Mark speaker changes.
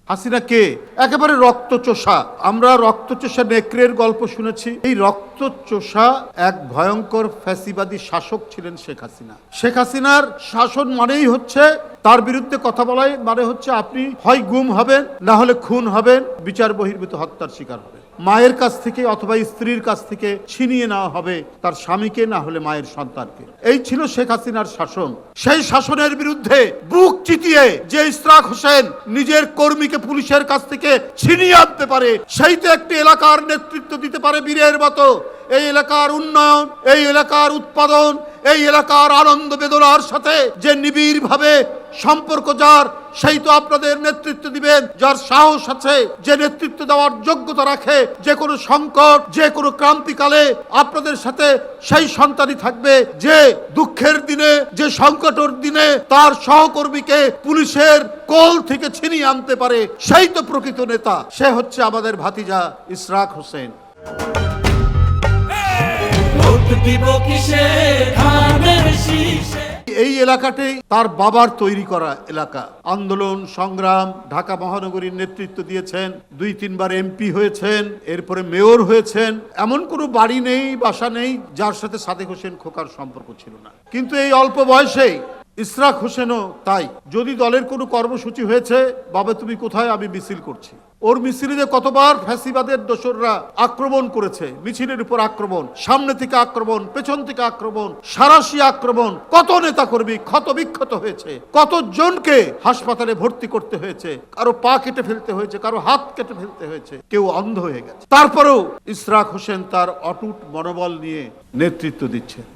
Speaker 1: হাসিনা কে? একেবারে রক্তচোষা। আমরা রক্তচোষা নেকড়ের গল্প শুনেছি। এই রক্তচোষা এক ভয়ঙ্কর ফ্যাসিবাদী শাসক ছিলেন শেখ হাসিনা। শেখ হাসিনার শাসন মানেই হচ্ছে, তার বিরুদ্ধে কথা বলাই মানে হচ্ছে আপনি হয় গুম হবেন, না হলে খুন হবেন, বিচার বহির্ভূত হত্যার শিকার হবেন। মায়ের কাছ থেকে অথবা স্ত্রীর কাছ থেকে ছিনিয়ে নেওয়া হবে তার স্বামীকে, না হলে মায়ের সন্তানকে। এই ছিল শেখ হাসিনার শাসন। সেই শাসনের বিরুদ্ধে বুক চিতিয়ে যে ইশরাক হোসেন নিজের কর্মীকে পুলিশের কাছ থেকে ছিনিয়ে আনতে পারে, সেই তো একটি এলাকার নেতৃত্ব দিতে পারে বীরের মতো। এই এলাকার উন্নয়ন, এই এলাকার উৎপাদন, এই এলাকার আনন্দ বেদনার সাথে যে নিবিড় ভাবে সম্পর্ক যার, সেই তো আপনাদের নেতৃত্ব দিবেন। যার সাহস আছে, যে নেতৃত্ব দেওয়ার যোগ্যতা রাখে, যে কোনো সংকট, যে কোনো ক্রান্তিকালে আপনাদের সাথে সেই সন্তানই থাকবে, যে দুঃখের দিনে, যে সংকটের দিনে তার সহকর্মীকে পুলিশের কোল থেকে ছিনিয়ে আনতে পারে, সেই তো প্রকৃত নেতা। সে হচ্ছে আমাদের ভাতিজা ইশরাক হোসেন। এই এলাকাটাই তার বাবার তৈরি করা এলাকা। আন্দোলন সংগ্রাম, ঢাকা মহানগরীর নেতৃত্ব দিয়েছেন, 2-3 বার এমপি হয়েছেন, এরপরে মেয়র হয়েছেন। এমন কোনো বাড়ি নেই, বাসা নেই যার সাথে সাদেক হোসেন খোকার সম্পর্ক ছিল না। কিন্তু এই অল্প বয়সেই ইশরাক হোসেনও তাই। যদি দলের কোনো কর্মসূচি হয়েছে, বাবা তুমি কোথায়, আমি মিছিল করছি। ওর মিছিলে যে কতবার ফ্যাসিবাদের দোসররা আক্রমণ করেছে, মিছিলের উপর আক্রমণ, সামনে থেকে আক্রমণ, পেছন থেকে আক্রমণ, সারাশি আক্রমণ, কত নেতাকর্মী ক্ষত বিক্ষত হয়েছে, কতজনকে হাসপাতালে ভর্তি করতে হয়েছে, কারো পা কেটে ফেলতে হয়েছে, কারো হাত কেটে ফেলতে হয়েছে, কেউ অন্ধ হয়ে গেছে। তারপরেও ইশরাক হোসেন তার অটুট মনোবল নিয়ে নেতৃত্ব দিচ্ছেন।